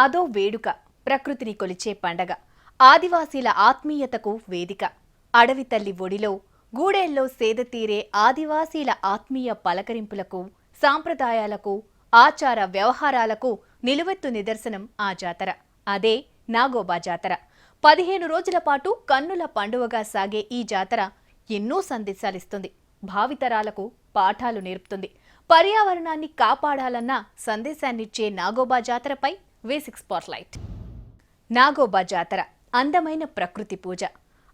అదో వేడుక, ప్రకృతిని కొలిచే పండగ, ఆదివాసీల ఆత్మీయతకు వేదిక. అడవి తల్లి ఒడిలో గూడెల్లో సేదతీరే ఆదివాసీల ఆత్మీయ పలకరింపులకు, సాంప్రదాయాలకు, ఆచార వ్యవహారాలకు నిలువెత్తు నిదర్శనం ఆ జాతర. అదే నాగోబా జాతర. 15 రోజుల పాటు కన్నుల పండువగా సాగే ఈ జాతర ఎన్నో సందేశాలిస్తుంది. భావితరాలకు పాఠాలు నేర్పుతుంది. పర్యావరణాన్ని కాపాడాలన్న సందేశాన్నిచ్చే నాగోబా జాతరపై V6 స్పాట్లైట్. నాగోబా జాతర అందమైన ప్రకృతి పూజ,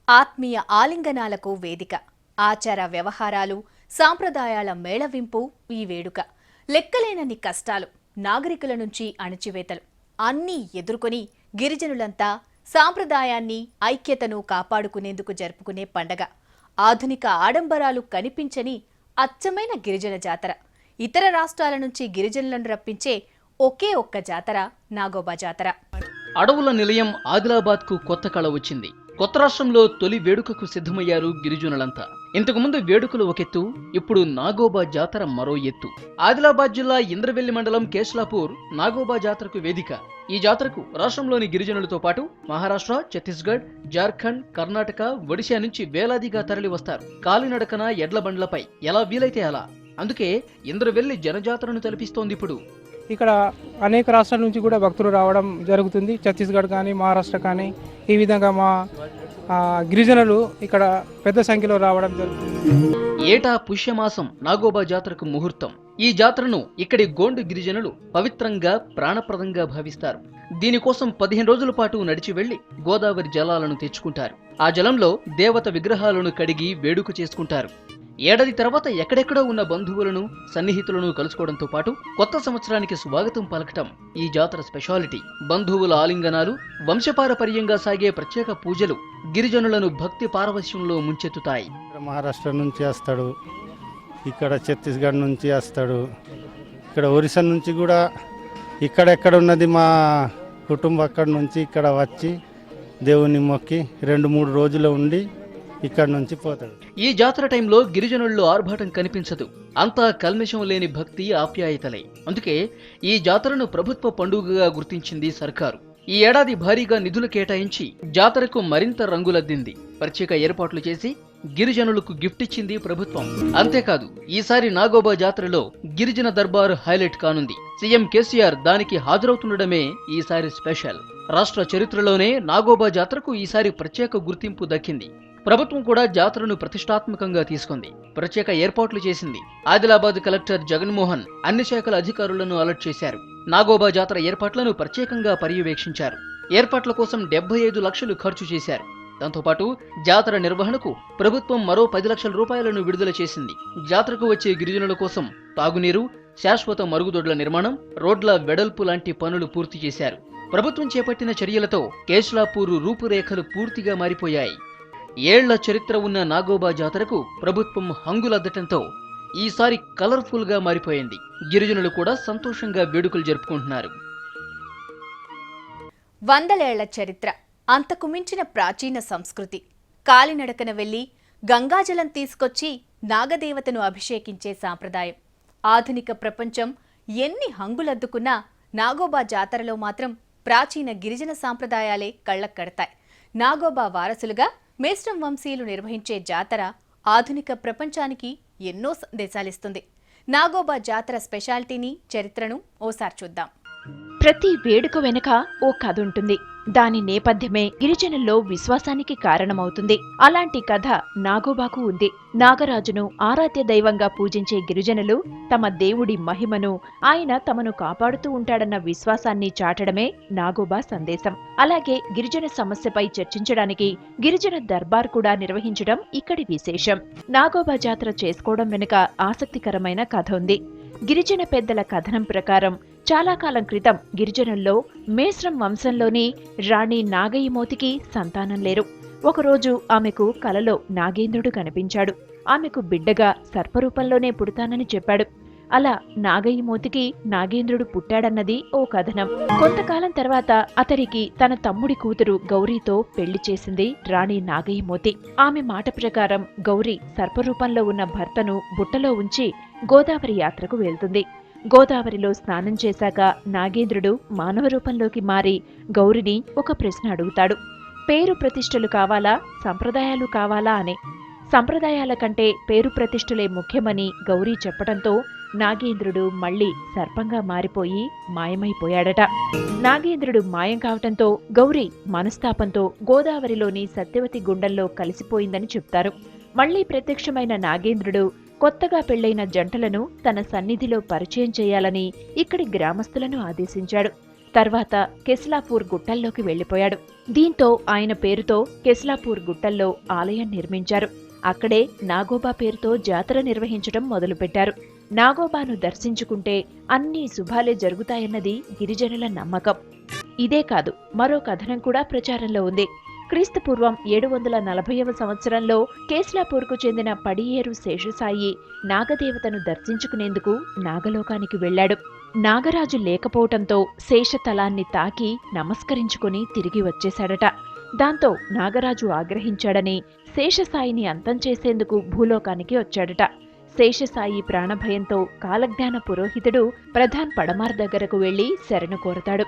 ఆత్మీయ ఆలింగనాలకు వేదిక, ఆచార వ్యవహారాలు, సాంప్రదాయాల మేళవింపు ఈ వేడుక. లెక్కలేనన్ని కష్టాలు, నాగరికుల నుంచి అణచివేతలు అన్నీ ఎదుర్కొని గిరిజనులంతా సాంప్రదాయాన్ని, ఐక్యతను కాపాడుకునేందుకు జరుపుకునే పండగ. ఆధునిక ఆడంబరాలు కనిపించని అచ్చమైన గిరిజన జాతర. ఇతర రాష్ట్రాల నుంచి గిరిజనులను రప్పించే ఒకే ఒక్క జాతర నాగోబా జాతర. అడవుల నిలయం ఆదిలాబాద్కు కొత్త కళ వచ్చింది. కొత్త రాష్ట్రంలో తొలి వేడుకకు సిద్ధమయ్యారు గిరిజనులంతా. ఇంతకుముందు వేడుకలు ఒకెత్తు, ఇప్పుడు నాగోబా జాతర మరో ఎత్తు. ఆదిలాబాద్ జిల్లా ఇంద్రవెల్లి మండలం కేశ్లాపూర్ నాగోబా జాతరకు వేదిక. ఈ జాతరకు రాష్ట్రంలోని గిరిజనులతో పాటు మహారాష్ట్ర, ఛత్తీస్గఢ్, జార్ఖండ్, కర్ణాటక, ఒడిశా నుంచి వేలాదిగా తరలి వస్తారు. కాలినడకన ఎడ్ల బండ్లపై ఎలా వీలైతే అలా. అందుకే ఇంద్రవెల్లి జనజాతరను తలపిస్తోంది ఇప్పుడు. ఇక్కడ అనేక రాష్ట్రాల నుంచి కూడా భక్తులు రావడం జరుగుతుంది. ఛత్తీస్గఢ్ కానీ, మహారాష్ట్ర కానీ, ఈ విధంగా మా గిరిజనులు ఇక్కడ పెద్ద సంఖ్యలో రావడం జరుగుతుంది. ఏటా పుష్యమాసం నాగోబా జాతరకు ముహూర్తం. ఈ జాతరను ఇక్కడి గోండు గిరిజనులు పవిత్రంగా, ప్రాణప్రదంగా భావిస్తారు. దీనికోసం 15 రోజుల పాటు నడిచి వెళ్లి గోదావరి జలాలను తెచ్చుకుంటారు. ఆ జలంలో దేవత విగ్రహాలను కడిగి వేడుక చేసుకుంటారు. ఏడాది తర్వాత ఎక్కడెక్కడో ఉన్న బంధువులను, సన్నిహితులను కలుసుకోవడంతో పాటు కొత్త సంవత్సరానికి స్వాగతం పలకటం ఈ జాతర స్పెషాలిటీ. బంధువుల ఆలింగనాలు, వంశపారపర్యంగా సాగే ప్రత్యేక పూజలు గిరిజనులను భక్తి పారవశ్యంలో ముంచెత్తుతాయి. మహారాష్ట్ర నుంచి వస్తాడు, ఇక్కడ ఛత్తీస్గఢ్ నుంచి వస్తాడు, ఇక్కడ ఒరిస్సా నుంచి కూడా, ఇక్కడెక్కడ ఉన్నది మా కుటుంబం అక్కడి నుంచి ఇక్కడ వచ్చి దేవుని మొక్కి 2-3 రోజులు ఉండి ఇక్కడ నుంచి పోతాడు. ఈ జాతర టైంలో గిరిజనుల్లో ఆర్భాటం కనిపించదు. అంతా కల్మషం లేని భక్తి, ఆప్యాయతలే. అందుకే ఈ జాతరను ప్రభుత్వ పండుగగా గుర్తించింది సర్కారు. ఈ ఏడాది భారీగా నిధులు కేటాయించి జాతరకు మరింత రంగులద్దింది. ప్రత్యేక ఏర్పాట్లు చేసి గిరిజనులకు గిఫ్ట్ ఇచ్చింది ప్రభుత్వం. అంతేకాదు, ఈసారి నాగోబా జాతరలో గిరిజన దర్బార్ హైలైట్ కానుంది. సీఎం కేసీఆర్ దానికి హాజరవుతుండడమే ఈసారి స్పెషల్. రాష్ట్ర చరిత్రలోనే నాగోబా జాతరకు ఈసారి ప్రత్యేక గుర్తింపు దక్కింది. ప్రభుత్వం కూడా జాతరను ప్రతిష్టాత్మకంగా తీసుకుంది. ప్రత్యేక ఏర్పాట్లు చేసింది. ఆదిలాబాద్ కలెక్టర్ జగన్మోహన్ అన్ని శాఖల అధికారులను అలర్ట్ చేశారు. నాగోబా జాతర ఏర్పాట్లను ప్రత్యేకంగా పర్యవేక్షించారు. ఏర్పాట్ల కోసం 75 లక్షలు ఖర్చు చేశారు. దాంతోపాటు జాతర నిర్వహణకు ప్రభుత్వం మరో 10 లక్షల రూపాయలను విడుదల చేసింది. జాతరకు వచ్చే గిరిజనుల కోసం తాగునీరు, శాశ్వత మరుగుదొడ్ల నిర్మాణం, రోడ్ల వెడల్పు లాంటి పనులు పూర్తి చేశారు. ప్రభుత్వం చేపట్టిన చర్యలతో కేశ్లాపూర్ రూపురేఖలు పూర్తిగా మారిపోయాయి. ఏళ్ల చరిత్ర ఉన్న నాగోబా జాతరకు ప్రభుత్వం హంగులద్దటంతో ఈసారి కలర్ఫుల్ గా మారిపోయింది. గిరిజనులు కూడా సంతోషంగా వేడుకలు జరుపుకుంటున్నారు. 100 ఏళ్ల చరిత్ర, అంతకు మించిన ప్రాచీన సంస్కృతి. కాలినడకన వెళ్లి గంగాజలం తీసుకొచ్చి నాగదేవతను అభిషేకించే సాంప్రదాయం. ఆధునిక ప్రపంచం ఎన్ని హంగులద్దుకున్నా నాగోబా జాతరలో మాత్రం ప్రాచీన గిరిజన సాంప్రదాయాలే కళ్లక్కడతాయి. నాగోబా వారసులుగా మేస్రం వంశీయులు నిర్వహించే జాతర ఆధునిక ప్రపంచానికి ఎన్నో సందేశాలిస్తుంది. నాగోబా జాతర స్పెషాలిటీని, చరిత్రను ఓసారి చూద్దాం. ప్రతి వేడుక వెనుక ఓ కథ ఉంటుంది. దాని నేపథ్యమే గిరిజనుల్లో విశ్వాసానికి కారణమవుతుంది. అలాంటి కథ నాగోబాకు ఉంది. నాగరాజును ఆరాధ్య దైవంగా పూజించే గిరిజనులు తమ దేవుడి మహిమను, ఆయన తమను కాపాడుతూ ఉంటాడన్న విశ్వాసాన్ని చాటడమే నాగోబా సందేశం. అలాగే గిరిజన సమస్యపై చర్చించడానికి గిరిజన దర్బార్ కూడా నిర్వహించడం ఇక్కడి విశేషం. నాగోబా జాతర చేసుకోవడం వెనుక ఆసక్తికరమైన కథ ఉంది. గిరిజన పెద్దల కథనం ప్రకారం చాలా కాలం క్రితం గిరిజనుల్లో మేస్రం వంశంలోని రాణి నాగయ్యమోతికి సంతానం లేరు. ఒకరోజు ఆమెకు కలలో నాగేంద్రుడు కనిపించాడు. ఆమెకు బిడ్డగా సర్పరూపంలోనే పుడతానని చెప్పాడు. అలా నాగయ్యమోతికి నాగేంద్రుడు పుట్టాడన్నది ఓ కథనం. కొంతకాలం తర్వాత అతడికి తన తమ్ముడి కూతురు గౌరీతో పెళ్లి చేసింది రాణి నాగయ్యమోతి. ఆమె మాట ప్రకారం గౌరీ సర్పరూపంలో ఉన్న భర్తను బుట్టలో ఉంచి గోదావరి యాత్రకు వెళ్తుంది. గోదావరిలో స్నానం చేశాక నాగేంద్రుడు మానవ రూపంలోకి మారి గౌరిని ఒక ప్రశ్న అడుగుతాడు. పేరు ప్రతిష్టలు కావాలా, సంప్రదాయాలు కావాలా అని. సంప్రదాయాల కంటే పేరు ప్రతిష్టలే ముఖ్యమని గౌరీ చెప్పడంతో నాగేంద్రుడు మళ్లీ సర్పంగా మారిపోయి మాయమైపోయాడట. నాగేంద్రుడు మాయం కావటంతో గౌరీ మనస్తాపంతో గోదావరిలోని సత్యవతి గుండంలో కలిసిపోయిందని చెప్తారు. మళ్లీ ప్రత్యక్షమైన నాగేంద్రుడు కొత్తగా పెళ్లైన జంటలను తన సన్నిధిలో పరిచయం చేయాలని ఇక్కడి గ్రామస్తులను ఆదేశించాడు. తర్వాత కెస్లాపూర్ గుట్టల్లోకి వెళ్లిపోయాడు. దీంతో ఆయన పేరుతో కెస్లాపూర్ గుట్టల్లో ఆలయం నిర్మించారు. అక్కడే నాగోబా పేరుతో జాతర నిర్వహించడం మొదలుపెట్టారు. నాగోబాను దర్శించుకుంటే అన్ని శుభాలే జరుగుతాయన్నది గిరిజనుల నమ్మకం. ఇదే కాదు, మరో కథనం కూడా ప్రచారంలో ఉంది. క్రీస్తుపూర్వం 740వ సంవత్సరంలో కేస్లాపూర్కు చెందిన పడియేరు శేషసాయి నాగదేవతను దర్శించుకునేందుకు నాగలోకానికి వెళ్లాడు. నాగరాజు లేకపోవటంతో శేషతలాన్ని తాకి నమస్కరించుకుని తిరిగి వచ్చేశాడట. దాంతో నాగరాజు ఆగ్రహించాడని శేషసాయిని అంతం చేసేందుకు భూలోకానికి వచ్చాడట. శేషసాయి ప్రాణభయంతో కాలజ్ఞాన పురోహితుడు ప్రధాన్ పడమార్ దగ్గరకు వెళ్లి శరణు కోరతాడు.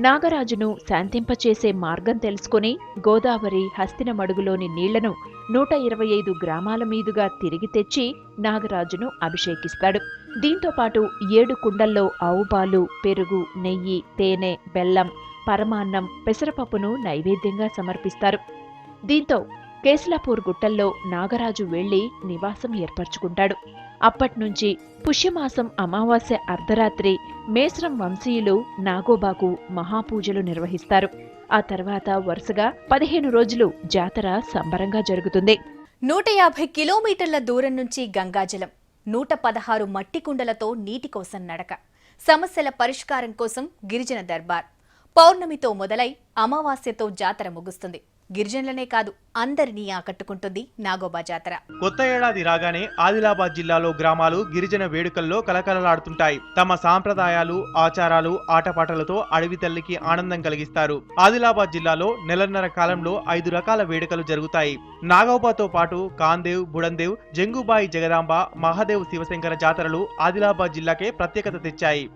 నాగరాజును శాంతింపచేసే మార్గం తెలుసుకుని గోదావరి హస్తినమడుగులోని నీళ్లను 125 గ్రామాల మీదుగా తిరిగి తెచ్చి నాగరాజును అభిషేకిస్తాడు. దీంతోపాటు 7 కుండల్లో ఆవుపాలు, పెరుగు, నెయ్యి, తేనె, బెల్లం, పరమాన్నం, పెసరపప్పును నైవేద్యంగా సమర్పిస్తారు. దీంతో కేస్లాపూర్ గుట్టల్లో నాగరాజు వెళ్లి నివాసం ఏర్పరచుకుంటాడు. అప్పట్నుంచి పుష్యమాసం అమావాస్య అర్ధరాత్రి మేస్రం వంశీయులు నాగోబాకు మహాపూజలు నిర్వహిస్తారు. ఆ తర్వాత వరుసగా 15 రోజులు జాతర సంబరంగా జరుగుతుంది. 150 కిలోమీటర్ల దూరం నుంచి గంగాజలం, 116 మట్టి కుండలతో నీటి కోసం నడక, సమస్యల పరిష్కారం కోసం గిరిజన దర్బార్. పౌర్ణమితో మొదలై అమావాస్యతో జాతర ముగుస్తుంది. గిరిజనులనే కాదు, అందరినీ ఆకట్టుకుంటుంది నాగోబా జాతర. కొత్త ఏడాది రాగానే ఆదిలాబాద్ జిల్లాలో గ్రామాలు గిరిజన వేడుకల్లో కలకలలాడుతుంటాయి. తమ సాంప్రదాయాలు, ఆచారాలు, ఆటపాటలతో అడవి తల్లికి ఆనందం కలిగిస్తారు. ఆదిలాబాద్ జిల్లాలో నెలన్నర కాలంలో 5 రకాల వేడుకలు జరుగుతాయి. నాగోబాతో పాటు కాందేవ్, బుడందేవ్, జంగుబాయి జగదాంబ, మహాదేవ్ శివశంకర జాతరలు ఆదిలాబాద్ జిల్లాకే ప్రత్యేకత తెచ్చాయి.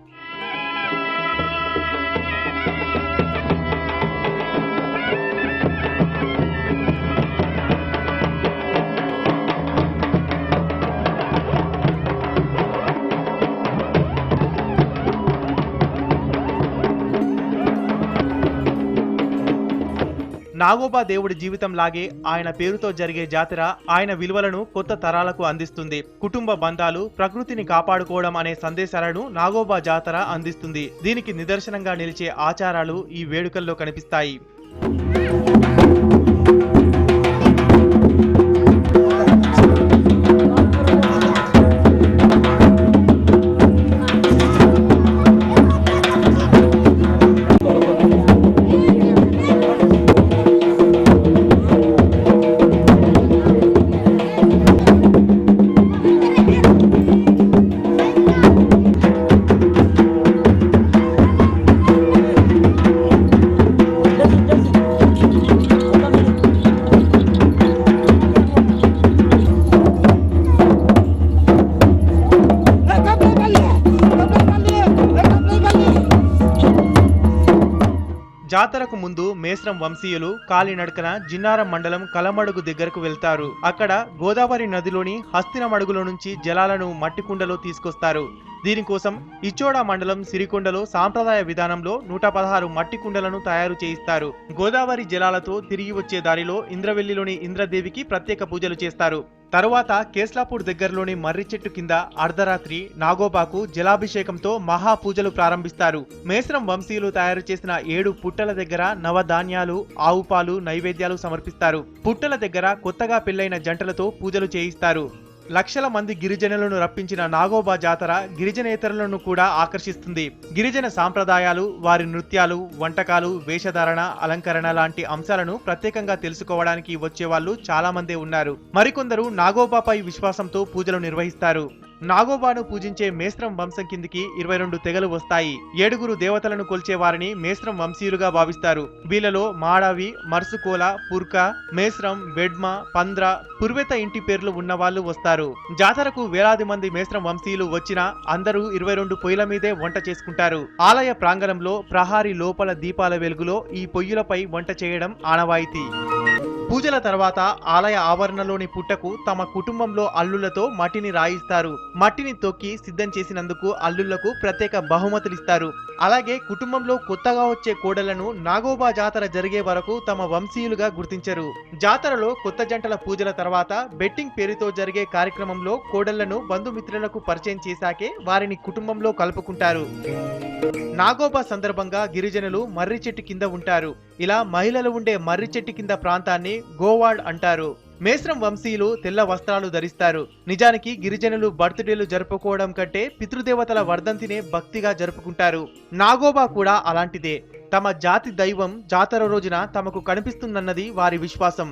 నాగోబా దేవుడి జీవితం లాగే ఆయన పేరుతో జరిగే జాతర ఆయన విలువలను కొత్త తరాలకు అందిస్తుంది. కుటుంబ బంధాలు, ప్రకృతిని కాపాడుకోవడం అనే సందేశాలను నాగోబా జాతర అందిస్తుంది. దీనికి నిదర్శనంగా నిలిచే ఆచారాలు ఈ వేడుకల్లో కనిపిస్తాయి. జాతరకు ముందు మేస్రం వంశీయులు కాలినడకన జిన్నారం మండలం కలమడుగు దగ్గరకు వెళ్తారు. అక్కడ గోదావరి నదిలోని హస్తినమడుగులో నుంచి జలాలను మట్టి కుండలో తీసుకొస్తారు. దీనికోసం ఇచ్చోడా మండలం సిరికొండలో సాంప్రదాయ విధానంలో 116 మట్టి కుండలను తయారు చేయిస్తారు. గోదావరి జలాలతో తిరిగి వచ్చే దారిలో ఇంద్రవెల్లిలోని ఇంద్రదేవికి ప్రత్యేక పూజలు చేస్తారు. తరువాత కేస్లాపూర్ దగ్గరలోని మర్రి చెట్టు కింద అర్ధరాత్రి నాగోబాకు జలాభిషేకంతో మహాపూజలు ప్రారంభిస్తారు. మేస్రం వంశీయులు తయారు చేసిన 7 పుట్టల దగ్గర నవధాన్యాలు, ఆవు పాలు నైవేద్యాలు సమర్పిస్తారు. పుట్టల దగ్గర కొత్తగా పెళ్లైన జంటలతో పూజలు చేయిస్తారు. లక్షల మంది గిరిజనులను రప్పించిన నాగోబా జాతర గిరిజనేతరులను కూడా ఆకర్షిస్తుంది. గిరిజన సాంప్రదాయాలు, వారి నృత్యాలు, వంటకాలు, వేషధారణ, అలంకరణ లాంటి అంశాలను ప్రత్యేకంగా తెలుసుకోవడానికి వచ్చేవాళ్లు చాలా మందే ఉన్నారు. మరికొందరు నాగోబాపై విశ్వాసంతో పూజలు నిర్వహిస్తారు. నాగోబాను పూజించే మేస్రం వంశం కిందికి 22 తెగలు వస్తాయి. 7 దేవతలను కొల్చే వారిని మేస్రం వంశీయులుగా భావిస్తారు. వీళ్ళలో మాడావి, మర్సుకోల, పుర్క, మేస్రం, బెడ్మ, పంద్ర, పుర్వెత ఇంటి పేర్లు ఉన్న వాళ్ళు వస్తారు. జాతరకు వేలాది మంది మేస్రం వంశీయులు వచ్చినా అందరూ 22 పొయ్యిల మీదే వంట చేసుకుంటారు. ఆలయ ప్రాంగణంలో ప్రహారీ లోపల దీపాల వెలుగులో ఈ పొయ్యిలపై వంట చేయడం ఆనవాయితీ. పూజల తర్వాత ఆలయ ఆవరణలోని పుట్టకు తమ కుటుంబంలో అల్లులతో మట్టిని రాయిస్తారు. మట్టిని తొక్కి సిద్ధం చేసినందుకు అల్లుళ్లకు ప్రత్యేక బహుమతులిస్తారు. అలాగే కుటుంబంలో కొత్తగా వచ్చే కోడళ్లను నాగోబా జాతర జరిగే వరకు తమ వంశీయులుగా గుర్తించరు. జాతరలో కొత్త జంటల పూజల తర్వాత బెట్టింగ్ పేరుతో జరిగే కార్యక్రమంలో కోడళ్లను బంధుమిత్రులకు పరిచయం చేశాకే వారిని కుటుంబంలో కలుపుకుంటారు. నాగోబా సందర్భంగా గిరిజనులు మర్రి చెట్టు కింద ఉంటారు. ఇలా మహిళలు ఉండే మర్రి చెట్టు కింద ప్రాంతాన్ని గోవాడ్ అంటారు. మేస్రం వంశీయులు తెల్ల వస్త్రాలు ధరిస్తారు. నిజానికి గిరిజనులు బర్త్డేలు జరుపుకోవడం కంటే పితృదేవతల వర్ధంతినే భక్తిగా జరుపుకుంటారు. నాగోబా కూడా అలాంటిదే. తమ జాతి దైవం జాతర రోజున తమకు కనిపిస్తుందన్నది వారి విశ్వాసం.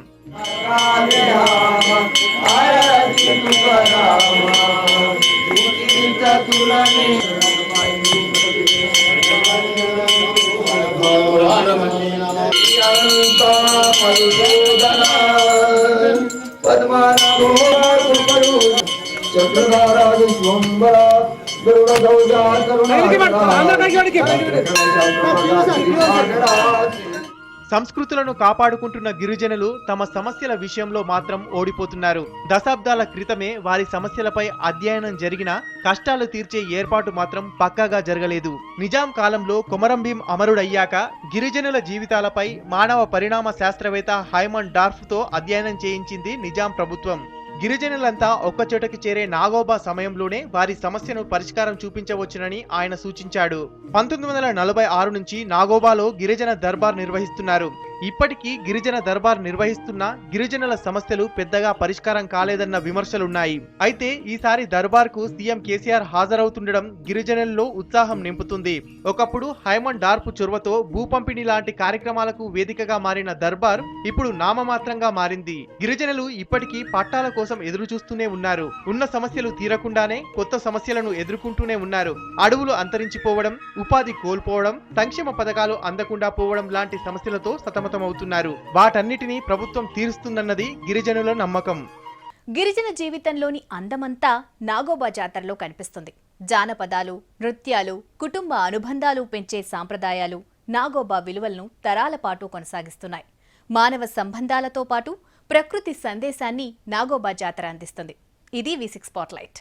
సంస్కృతులను కాపాడుకుంటున్న గిరిజనులు తమ సమస్యల విషయంలో మాత్రం ఓడిపోతున్నారు. దశాబ్దాల క్రితమే వారి సమస్యలపై అధ్యయనం జరిగినా కష్టాలు తీర్చే ఏర్పాటు మాత్రం పక్కాగా జరగలేదు. నిజాం కాలంలో కొమరంభీం అమరుడయ్యాక గిరిజనుల జీవితాలపై మానవ పరిణామ శాస్త్రవేత్త హైమన్ డార్ఫ్తో అధ్యయనం చేయించింది నిజాం ప్రభుత్వం. గిరిజనులంతా ఒక్కచోటకి చేరే నాగోబా సమయంలోనే వారి సమస్యను పరిష్కారం చూపించవచ్చునని ఆయన సూచించాడు. 1946 నుంచి నాగోబాలో గిరిజన దర్బార్ నిర్వహిస్తున్నారు. ఇప్పటికీ గిరిజన దర్బార్ నిర్వహిస్తున్న గిరిజనుల సమస్యలు పెద్దగా పరిష్కారం కాలేదన్న విమర్శలున్నాయి. అయితే ఈసారి దర్బార్కు సీఎం కేసీఆర్ హాజరవుతుండడం గిరిజనుల్లో ఉత్సాహం నింపుతుంది. ఒకప్పుడు హైమన్ డార్పు చొరవతో భూపంపిణీ లాంటి కార్యక్రమాలకు వేదికగా మారిన దర్బార్ ఇప్పుడు నామమాత్రంగా మారింది. గిరిజనులు ఇప్పటికీ పట్టాల కోసం ఎదురు చూస్తూనే ఉన్నారు. ఉన్న సమస్యలు తీరకుండానే కొత్త సమస్యలను ఎదుర్కొంటూనే ఉన్నారు. అడవులు అంతరించిపోవడం, ఉపాధి కోల్పోవడం, సంక్షేమ పథకాలు అందకుండా పోవడం లాంటి సమస్యలతో సతమతమవుతున్నారు. వాటన్నిటినీ ప్రభుత్వం తీరుస్తుందన్నది గిరిజనుల నమ్మకం. గిరిజన జీవితంలోని అందమంతా నాగోబా జాతరలో కనిపిస్తుంది. జానపదాలు, నృత్యాలు, కుటుంబ అనుబంధాలు పెంచే సాంప్రదాయాలు నాగోబా విలువలను తరాల పాటు కొనసాగిస్తున్నాయి. మానవ సంబంధాలతో పాటు ప్రకృతి సందేశాన్ని నాగోబా జాతర అందిస్తుంది. ఇది V6 స్పాట్లైట్.